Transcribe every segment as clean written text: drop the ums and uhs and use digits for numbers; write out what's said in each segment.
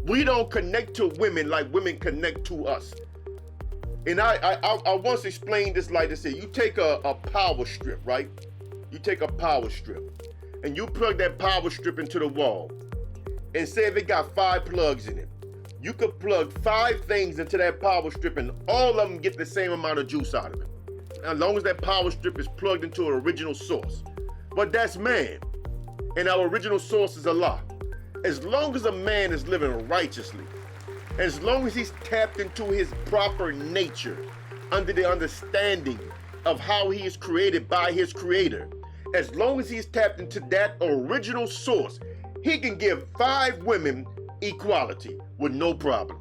We don't connect to women like women connect to us. And I once explained this like this. You take a power strip, right? You take a power strip and you plug that power strip into the wall. And say if it got 5 plugs in it, you could plug 5 things into that power strip and all of them get the same amount of juice out of it. As long as that power strip is plugged into an original source. But that's man. And our original source is Allah. As long as a man is living righteously, as long as he's tapped into his proper nature, under the understanding of how he is created by his creator, as long as he's tapped into that original source, he can give 5 women equality with no problem.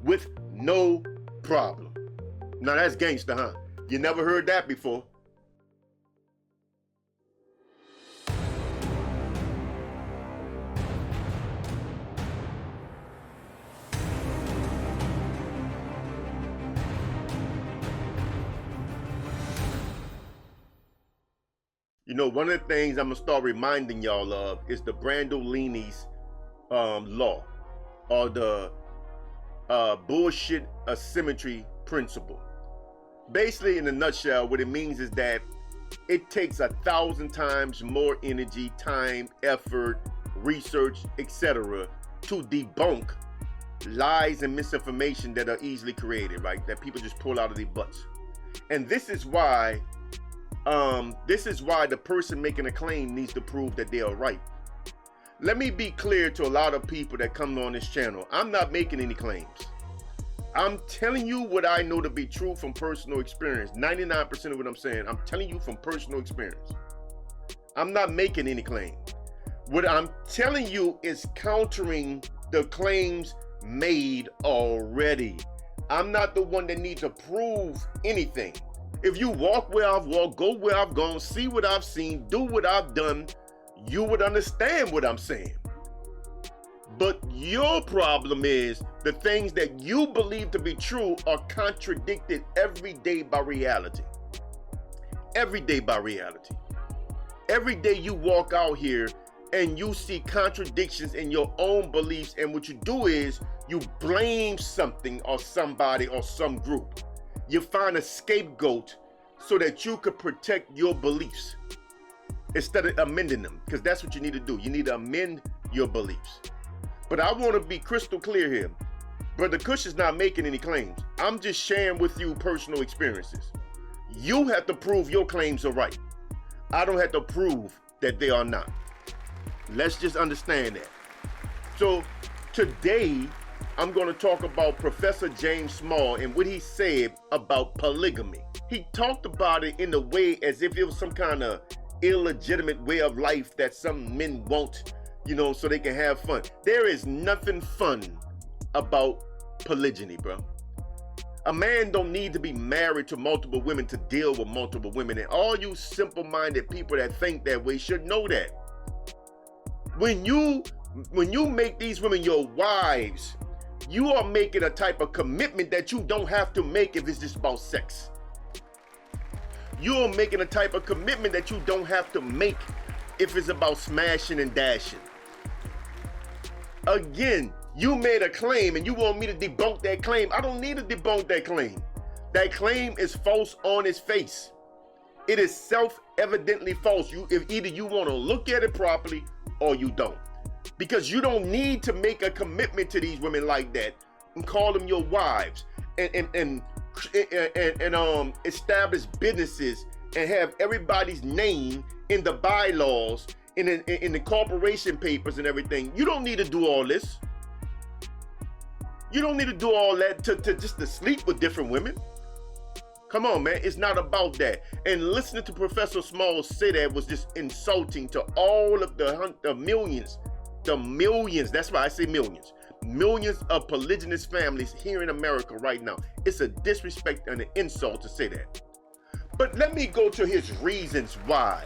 With no problem. Now that's gangster, huh? You never heard that before. You know, one of the things I'm gonna start reminding y'all of is the BRANDOLINI'S law, or the bullshit asymmetry principle. Basically, in a nutshell, what it means is that it takes 1,000 times more energy, time, effort, research, etc. to debunk lies and misinformation that are easily created, right? That people just pull out of their butts. And this is why the person making a claim needs to prove that they are right. Let me be clear to a lot of people that come on this channel. I'm not making any claims. I'm telling you what I know to be true from personal experience. 99% of what I'm saying, I'm telling you from personal experience. I'm not making any claim. What I'm telling you is countering the claims made already. I'm not the one that needs to prove anything. If you walk where I've walked, go where I've gone, see what I've seen, do what I've done, you would understand what I'm saying. But your problem is the things that you believe to be true are contradicted every day by reality. Every day by reality. Every day you walk out here and you see contradictions in your own beliefs, and what you do is you blame something or somebody or some group. You find a scapegoat so that you could protect your beliefs instead of amending them, because that's what you need to do. You need to amend your beliefs. But I want to be crystal clear here. Brother Kush is not making any claims. I'm just sharing with you personal experiences. You have to prove your claims are right. I don't have to prove that they are not. Let's just understand that. So today, I'm going to talk about Professor James Small and what he said about polygamy. He talked about it in a way as if it was some kind of illegitimate way of life that some men want, you know, so they can have fun. There is nothing fun about polygyny, bro. A man don't need to be married to multiple women to deal with multiple women. And all you simple-minded people that think that way should know that. When you make these women your wives, you are making a type of commitment that you don't have to make if it's just about sex. You're making a type of commitment that you don't have to make if it's about smashing and dashing. Again, you made a claim and you want me to debunk that claim. I don't need to debunk that claim. That claim is false on its face. It is self-evidently false. If either you want to look at it properly or you don't. Because you don't need to make a commitment to these women like that and call them your wives and establish businesses and have everybody's name in the bylaws, in the corporation papers and everything. You don't need to do all this. You don't need to do all that to just to sleep with different women. Come on, man. It's not about that. And listening to Professor Small say that was just insulting to all of the millions. The millions, that's why I say millions. Millions of polygynous families here in America right now. It's a disrespect and an insult to say that. But let me go to his reasons why.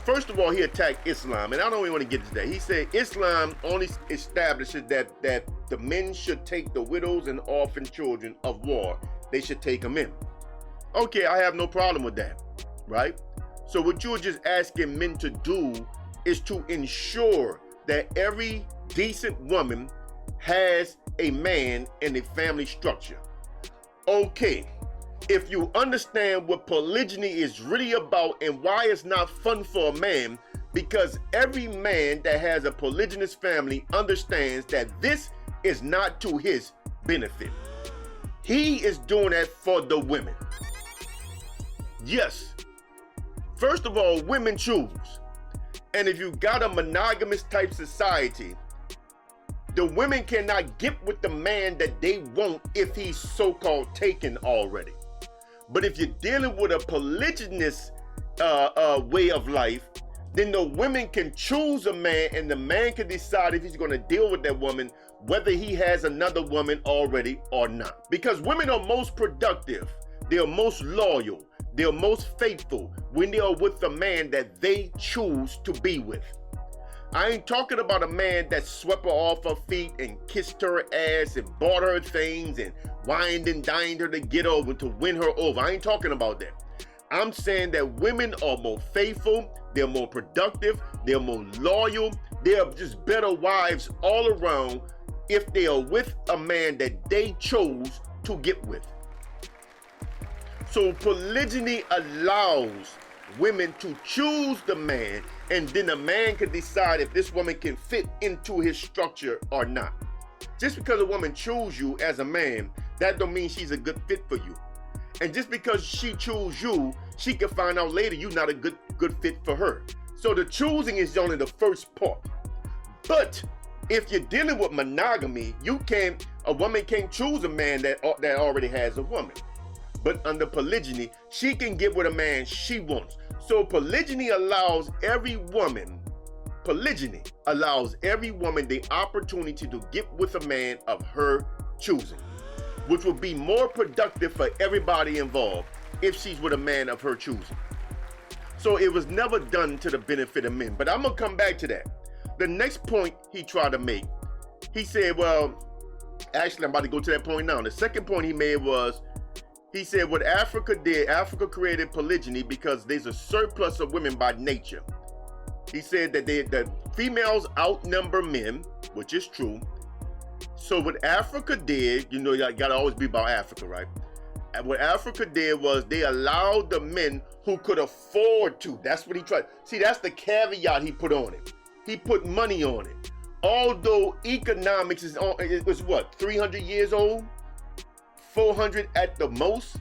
First of all, he attacked Islam, and I don't even want to get to that. He said Islam only establishes that the men should take the widows and orphan children of war. They should take them in. Okay, I have no problem with that. right? So what you're just asking men to do is to ensure that every decent woman has a man in a family structure. Okay, if you understand what polygyny is really about and why it's not fun for a man, because every man that has a polygynous family understands that this is not to his benefit. He is doing that for the women. Yes. First of all, women choose. And if you got a monogamous type society, the women cannot get with the man that they want if he's so-called taken already. But if you're dealing with a polygynous way of life, then the women can choose a man and the man can decide if he's going to deal with that woman, whether he has another woman already or not. Because women are most productive, they're most loyal, they're most faithful when they are with the man that they choose to be with. I ain't talking about a man that swept her off her feet and kissed her ass and bought her things and wined and dined her to get over, to win her over. I ain't talking about that. I'm saying that women are more faithful, they're more productive, they're more loyal, they're just better wives all around if they are with a man that they chose to get with. So polygyny allows women to choose the man, and then the man can decide if this woman can fit into his structure or not. Just because a woman chooses you as a man, that don't mean she's a good fit for you. And just because she chooses you, she can find out later you're not a good fit for her. So the choosing is only the first part. But if you're dealing with monogamy, a woman can't choose a man that already has a woman. But under polygyny, she can get with a man she wants. So polygyny allows every woman the opportunity to get with a man of her choosing, which will be more productive for everybody involved if she's with a man of her choosing. So it was never done to the benefit of men. But I'm gonna come back to that. The next point he tried to make, he said, well, actually I'm about to go to that point now. The second point he made was, he said what Africa did, Africa created polygyny because there's a surplus of women by nature. He said that the females outnumber men, which is true. So what Africa did, you know, you gotta always be about Africa, right? And what Africa did was they allowed the men who could afford to. That's what he tried. See, that's the caveat he put on it. He put money on it. Although economics was what, 300 years old? 400 at the most?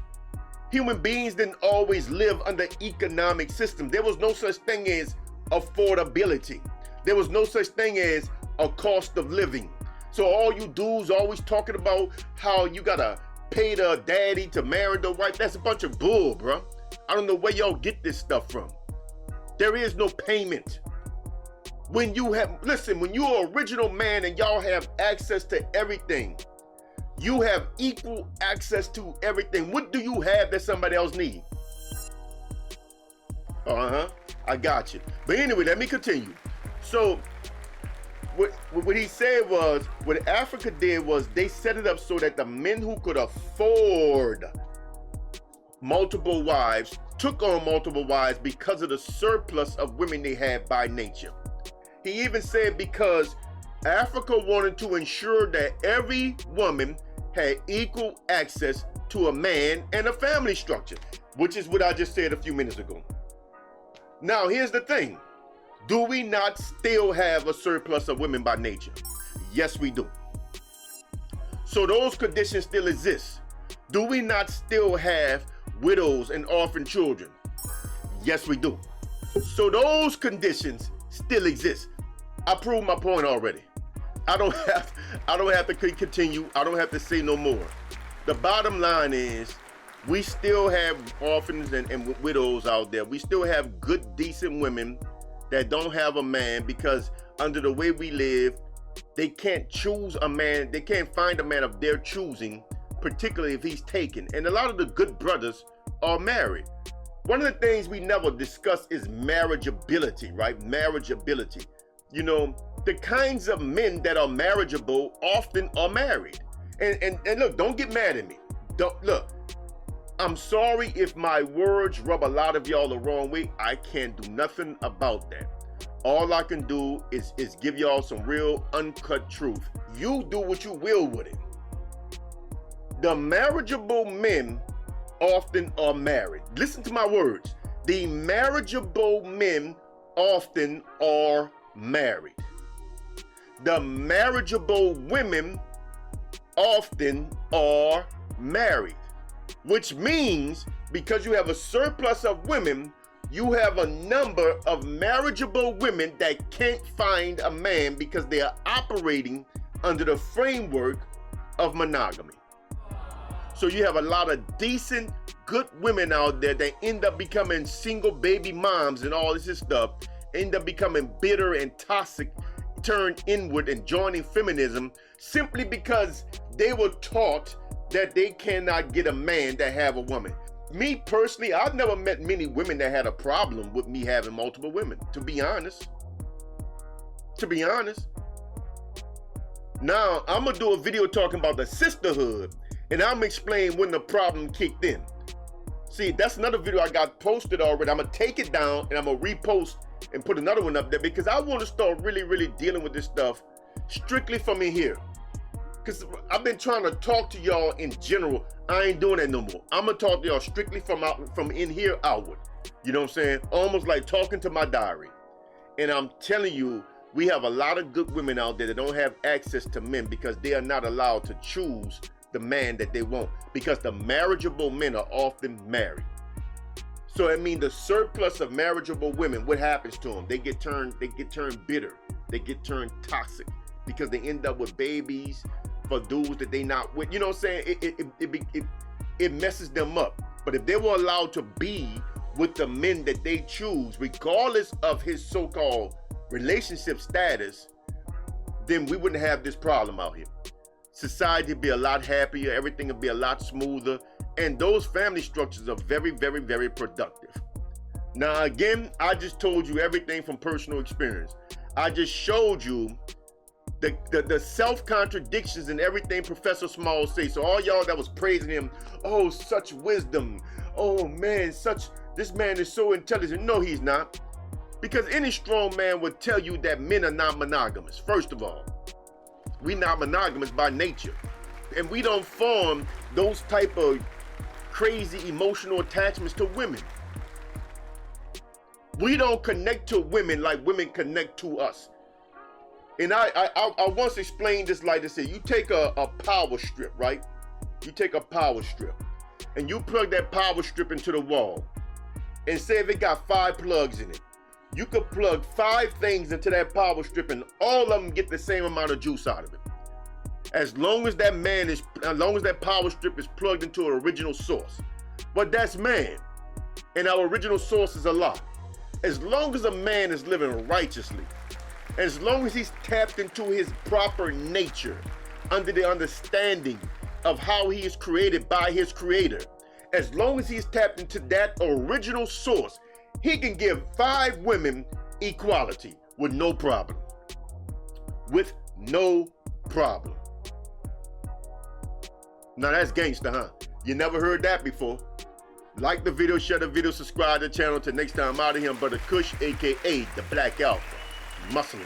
Human beings didn't always live under economic system. There was no such thing as affordability. There was no such thing as a cost of living. So all you dudes always talking about how you gotta pay the daddy to marry the wife, that's a bunch of bull, bro. I don't know where y'all get this stuff from. There is no payment. When you're an original man and y'all have access to everything, you have equal access to everything. What do you have that somebody else needs? I got you. But anyway, let me continue. So what he said was, what Africa did was they set it up so that the men who could afford multiple wives took on multiple wives because of the surplus of women they had by nature. He even said because Africa wanted to ensure that every woman had equal access to a man and a family structure, which is what I just said a few minutes ago. Now, here's the thing. Do we not still have a surplus of women by nature? Yes, we do. So those conditions still exist. Do we not still have widows and orphan children? Yes, we do. So those conditions still exist. I proved my point already. I don't have to continue. I don't have to say no more. The bottom line is we still have orphans and widows out there. We still have good, decent women that don't have a man because under the way we live, they can't choose a man. They can't find a man of their choosing, particularly if he's taken. And a lot of the good brothers are married. One of the things we never discuss is marriageability, right? Marriageability. You know, the kinds of men that are marriageable often are married. And look, don't get mad at me. Look, I'm sorry if my words rub a lot of y'all the wrong way. I can't do nothing about that. All I can do is give y'all some real uncut truth. You do what you will with it. The marriageable men often are married. Listen to my words. The marriageable men often are married. The marriageable women often are married. Which means, because you have a surplus of women, you have a number of marriageable women that can't find a man because they are operating under the framework of monogamy. So you have a lot of decent, good women out there that end up becoming single baby moms and all this stuff, end up becoming bitter and toxic, turned inward and joining feminism simply because they were taught that they cannot get a man that have a woman. Me personally, I've never met many women that had a problem with me having multiple women, to be honest. To be honest. Now, I'm gonna do a video talking about the sisterhood, and I'm gonna explain when the problem kicked in. See, that's another video I got posted already. I'm gonna take it down and I'm gonna repost and put another one up there because I want to start really dealing with this stuff strictly from in here. Because I've been trying to talk to y'all in general. I ain't doing that no more. I'm gonna talk to y'all strictly from in here outward. You know what I'm saying? Almost like talking to my diary. And I'm telling you, we have a lot of good women out there that don't have access to men because they are not allowed to choose the man that they want, because the marriageable men are often married. So I mean, the surplus of marriageable women, what happens to them? They get turned bitter. They get turned toxic because they end up with babies for dudes that they not with. You know what I'm saying? It messes them up. But if they were allowed to be with the men that they choose, regardless of his so-called relationship status, then we wouldn't have this problem out here. Society would be a lot happier, everything would be a lot smoother, and those family structures are very productive. Now again, I just told you everything from personal experience. I just showed you the self-contradictions and everything Professor Small says. So all y'all that was praising him, oh, such wisdom, oh man, this man is so intelligent. No, he's not. Because any strong man would tell you that men are not monogamous. First of all, we not monogamous by nature. And we don't form those type of crazy emotional attachments to women. We don't connect to women like women connect to us. And I once explained this like this here. You take a power strip, right? You take a power strip and you plug that power strip into the wall. And say if it got 5 plugs in it, you could plug 5 things into that power strip and all of them get the same amount of juice out of it. As long as that power strip is plugged into an original source. But that's man. And our original source is Allah. As long as a man is living righteously, as long as he's tapped into his proper nature, under the understanding of how he is created by his creator, as long as he's tapped into that original source, he can give 5 women equality with no problem. With no problem. Now that's gangster, huh? You never heard that before. Like the video, share the video, subscribe to the channel. Till next time, I'm out of here. I'm Brother Kush, aka the Black Alpha. Muscle.